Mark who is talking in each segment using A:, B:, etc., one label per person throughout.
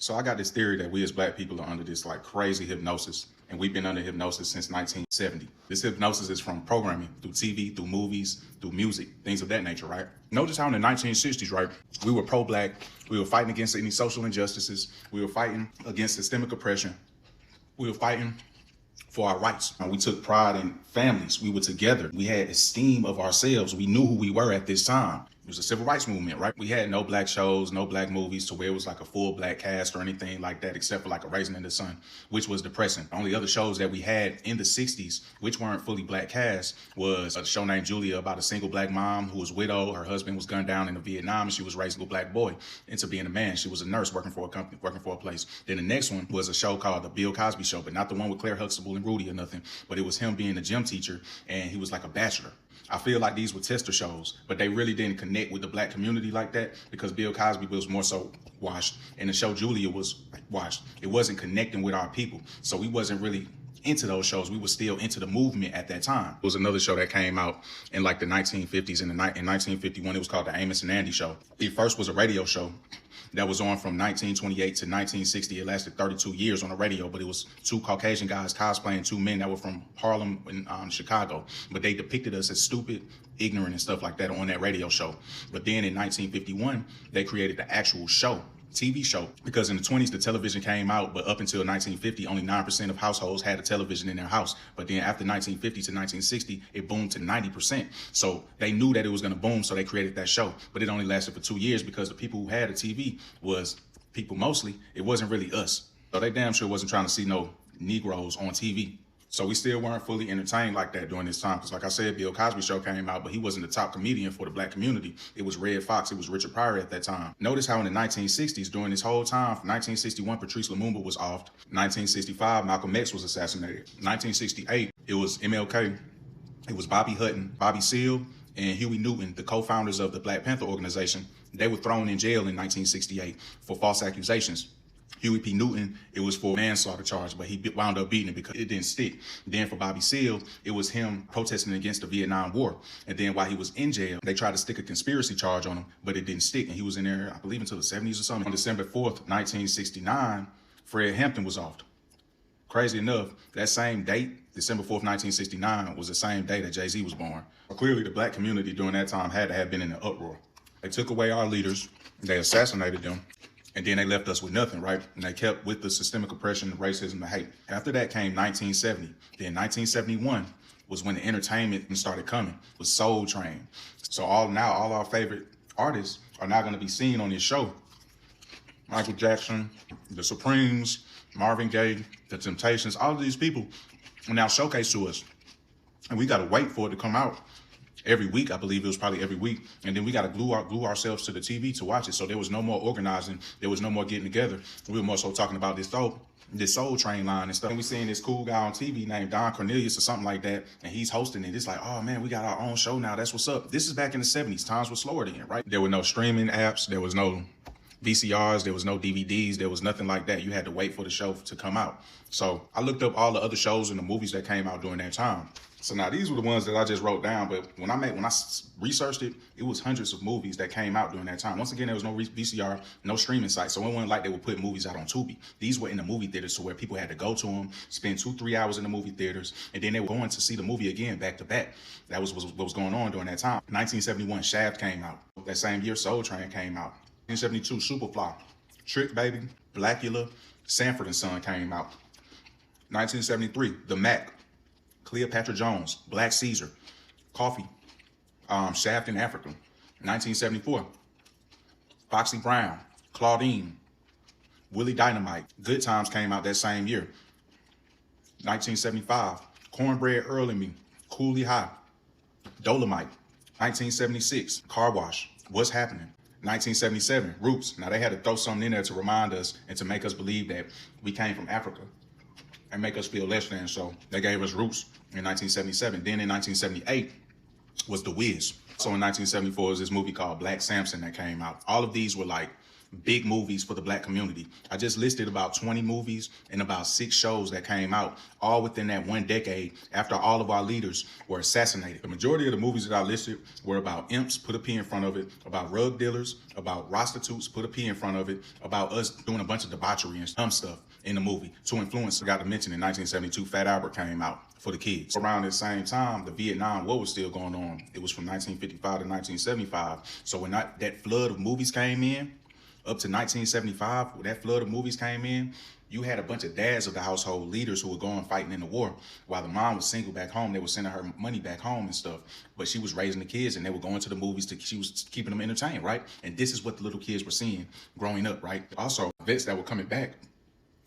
A: So I got this theory that we as black people are under this like crazy hypnosis, and we've been under hypnosis since 1970. This hypnosis is from programming, through TV, through movies, through music, things of that nature, right? Notice how in the 1960s, right, we were pro-black, we were fighting against any social injustices, we were fighting against systemic oppression, we were fighting for our rights. We took pride in families. We were together. We had esteem of ourselves. We knew who we were at this time. It was a civil rights movement, right? We had no black shows, no black movies to where it was like a full black cast or anything like that, except for like a Raisin in the Sun, which was depressing. The only other shows that we had in the 60s, which weren't fully black cast, was a show named Julia about a single black mom who was widowed. Her husband was gunned down in Vietnam, and she was raising a black boy into being a man. She was a nurse working for a company, working for a place. Then the next one was a show called The Bill Cosby Show, but not the one with Claire Huxtable and Rudy or nothing, but it was him being a gym teacher, and he was like a bachelor. I feel like these were tester shows, but they really didn't connect with the black community like that because Bill Cosby was more so washed, and the show Julia was washed. It wasn't connecting with our people, so we wasn't really into those shows. We were still into the movement at that time. It was another show that came out in like the 1950s, and in 1951 it was called The Amos and Andy Show. It first was a radio show that was on from 1928 to 1960. It lasted 32 years on the radio, but it was two Caucasian guys cosplaying two men that were from Harlem and Chicago. But they depicted us as stupid, ignorant, and stuff like that on that radio show. But then in 1951, they created the actual show, TV show, because in the 20s the television came out, but up until 1950 only 9% of households had a television in their house. But then after 1950 to 1960 it boomed to 90%. So they knew that it was going to boom, so they created that show. But it only lasted for 2 years because the people who had a TV was people mostly. It wasn't really us. So they damn sure wasn't trying to see no Negroes on TV. So we still weren't fully entertained like that during this time. Because like I said, Bill Cosby Show came out, but he wasn't the top comedian for the black community. It was Red Fox. It was Richard Pryor at that time. Notice how in the 1960s, during this whole time, from 1961, Patrice Lumumba was offed. 1965, Malcolm X was assassinated. 1968, it was MLK. It was Bobby Hutton, Bobby Seale, and Huey Newton, the co-founders of the Black Panther organization. They were thrown in jail in 1968 for false accusations. Huey P. Newton, it was for manslaughter charge, but he wound up beating it because it didn't stick. Then for Bobby Seale, it was him protesting against the Vietnam War. And then while he was in jail, they tried to stick a conspiracy charge on him, but it didn't stick. And he was in there, I believe, until the 70s or something. On December 4th, 1969, Fred Hampton was offed. Crazy enough, that same date, December 4th, 1969, was the same day that Jay-Z was born. Clearly, the black community during that time had to have been in an uproar. They took away our leaders, they assassinated them, and then they left us with nothing, right? And they kept with the systemic oppression, the racism, the hate. After that came 1970. Then 1971 was when the entertainment started coming, with Soul Train. So all our favorite artists are now gonna be seen on this show. Michael Jackson, the Supremes, Marvin Gaye, the Temptations, all of these people are now showcased to us. And we gotta wait for it to come out every week. I believe it was probably every week. And then we got to glue ourselves to the TV to watch it. So there was no more organizing. There was no more getting together. We were more so talking about this Soul Train line and stuff. And we seeing this cool guy on TV named Don Cornelius or something like that. And he's hosting it. It's like, oh man, we got our own show now. That's what's up. This is back in the 70s. Times were slower then, right? There were no streaming apps. There was no VCRs. There was no DVDs. There was nothing like that. You had to wait for the show to come out. So I looked up all the other shows and the movies that came out during that time. So now these were the ones that I just wrote down, but when I researched it, it was hundreds of movies that came out during that time. Once again, there was no VCR, no streaming site, so it wasn't like they would put movies out on Tubi. These were in the movie theaters, so where people had to go to them, spend 2-3 hours in the movie theaters, and then they were going to see the movie again back to back. That was what was going on during that time. 1971, Shaft came out. That same year, Soul Train came out. 1972, Superfly, Trick Baby, Blackula, Sanford and Son came out. 1973, The Mac, Cleopatra Jones, Black Caesar, Coffee, Shaft in Africa. 1974, Foxy Brown, Claudine, Willie Dynamite. Good Times came out that same year. 1975, Cornbread Earl and Me, Cooley High, Dolomite. 1976, Car Wash, What's Happening. 1977, Roots. Now they had to throw something in there to remind us and to make us believe that we came from Africa and make us feel less than. So they gave us Roots in 1977. Then in 1978 was The Wiz. So in 1974 was this movie called Black Samson that came out. All of these were like big movies for the black community. I just listed about 20 movies and about 6 shows that came out all within that one decade after all of our leaders were assassinated. The majority of the movies that I listed were about imps, put a P in front of it, about rug dealers, about prostitutes, put a P in front of it, about us doing a bunch of debauchery and dumb stuff in the movie. To influence, I got to mention in 1972, Fat Albert came out for the kids. Around the same time, the Vietnam War was still going on. It was from 1955 to 1975. So when that flood of movies came in, up to 1975, when that flood of movies came in, you had a bunch of dads of the household leaders who were going fighting in the war. While the mom was single back home, they were sending her money back home and stuff. But she was raising the kids and they were going to the movies. She was keeping them entertained, right? And this is what the little kids were seeing growing up, right? Also, vets that were coming back,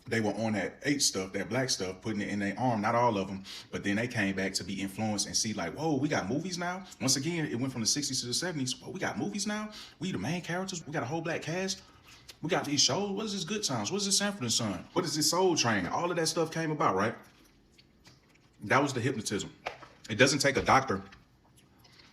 A: they were on that H stuff, that black stuff, putting it in their arm, not all of them, but then they came back to be influenced and see like, whoa, we got movies now. Once again, it went from the 60s to the 70s. Whoa, we got movies now. We the main characters. We got a whole black cast. We got these shows. What is this Good Times? What is this Sanford and Son? What is this Soul Train? All of that stuff came about, right? That was the hypnotism. It doesn't take a doctor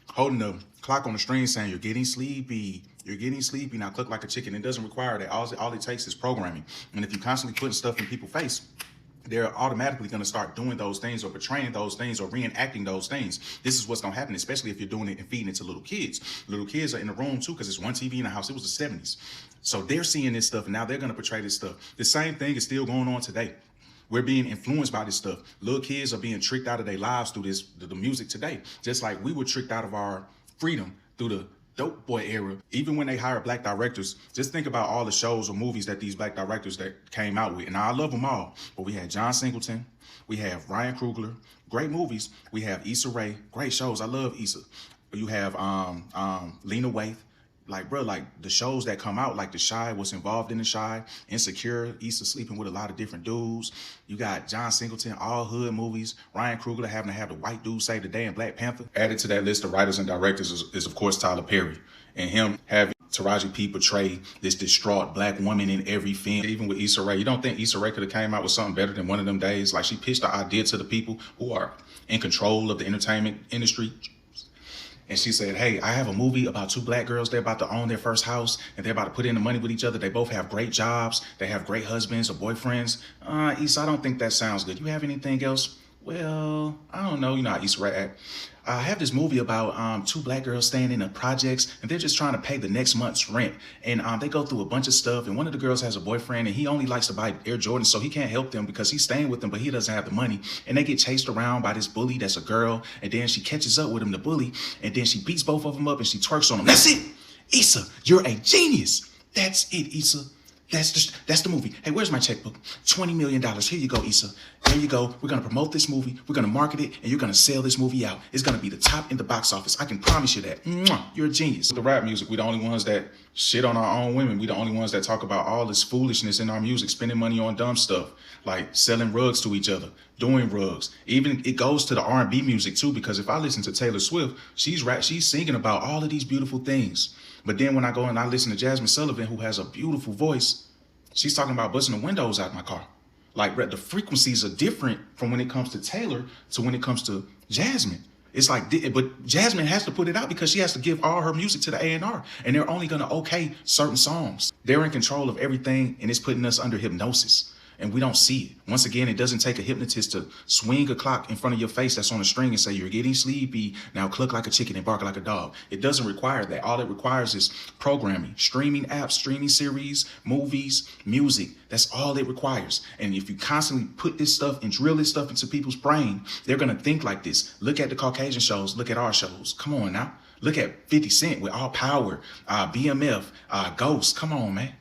A: holding the clock on the string saying, you're getting sleepy. You're getting sleepy, now cook like a chicken. It doesn't require that. All it takes is programming. And if you constantly putting stuff in people's face, they're automatically going to start doing those things or portraying those things or reenacting those things. This is what's going to happen, especially if you're doing it and feeding it to little kids. Little kids are in the room too, because it's one TV in the house. It was the 70s. So they're seeing this stuff and now they're going to portray this stuff. The same thing is still going on today. We're being influenced by this stuff. Little kids are being tricked out of their lives through the music today. Just like we were tricked out of our freedom through the dope boy era. Even when they hire black directors, just think about all the shows or movies that these black directors that came out with. And I love them all, but we had John Singleton, we have Ryan Coogler, great movies. We have Issa Rae, great shows. I love Issa. You have Lena Waithe. Like, bro, like the shows that come out, like The Chi, what's involved in The Chi, Insecure, Issa sleeping with a lot of different dudes. You got John Singleton, all hood movies. Ryan Coogler having to have the white dude save the day in Black Panther. Added to that list of writers and directors is of course, Tyler Perry. And him having Taraji P portray this distraught black woman in every film. Even with Issa Rae, you don't think Issa Rae could have came out with something better than One of Them Days? Like, she pitched the idea to the people who are in control of the entertainment industry. And she said, hey, I have a movie about 2 black girls. They're about to own their first house and they're about to put in the money with each other. They both have great jobs. They have great husbands or boyfriends. Issa, I don't think that sounds good. You have anything else? Well, I don't know. You know how Issa Rae act. I have this movie about 2 black girls staying in the projects and they're just trying to pay the next month's rent. And they go through a bunch of stuff. And one of the girls has a boyfriend and he only likes to buy Air Jordans. So he can't help them because he's staying with them, but he doesn't have the money. And they get chased around by this bully that's a girl. And then she catches up with him, the bully. And then she beats both of them up and she twerks on them. That's it. Issa, you're a genius. That's it, Issa. That's the movie. Hey, where's my checkbook? $20 million. Here you go, Issa. There you go. We're going to promote this movie. We're going to market it. And you're going to sell this movie out. It's going to be the top in the box office. I can promise you that. Mwah, you're a genius. With the rap music, we're the only ones that shit on our own women. We're the only ones that talk about all this foolishness in our music, spending money on dumb stuff, like selling rugs to each other, doing rugs. Even it goes to the R&B music too, because if I listen to Taylor Swift, she's singing about all of these beautiful things. But then when I go and I listen to Jasmine Sullivan, who has a beautiful voice, she's talking about busting the windows out of my car. Like, the frequencies are different from when it comes to Taylor to when it comes to Jasmine. It's like, but Jasmine has to put it out because she has to give all her music to the A&R. And they're only going to okay certain songs. They're in control of everything and it's putting us under hypnosis. And we don't see it. Once again, it doesn't take a hypnotist to swing a clock in front of your face that's on a string and say, you're getting sleepy, now cluck like a chicken and bark like a dog. It doesn't require that. All it requires is programming, streaming apps, streaming series, movies, music. That's all it requires. And if you constantly put this stuff and drill this stuff into people's brain, they're going to think like this. Look at the Caucasian shows. Look at our shows. Come on now. Look at 50 Cent with All Power, BMF, Ghost. Come on, man.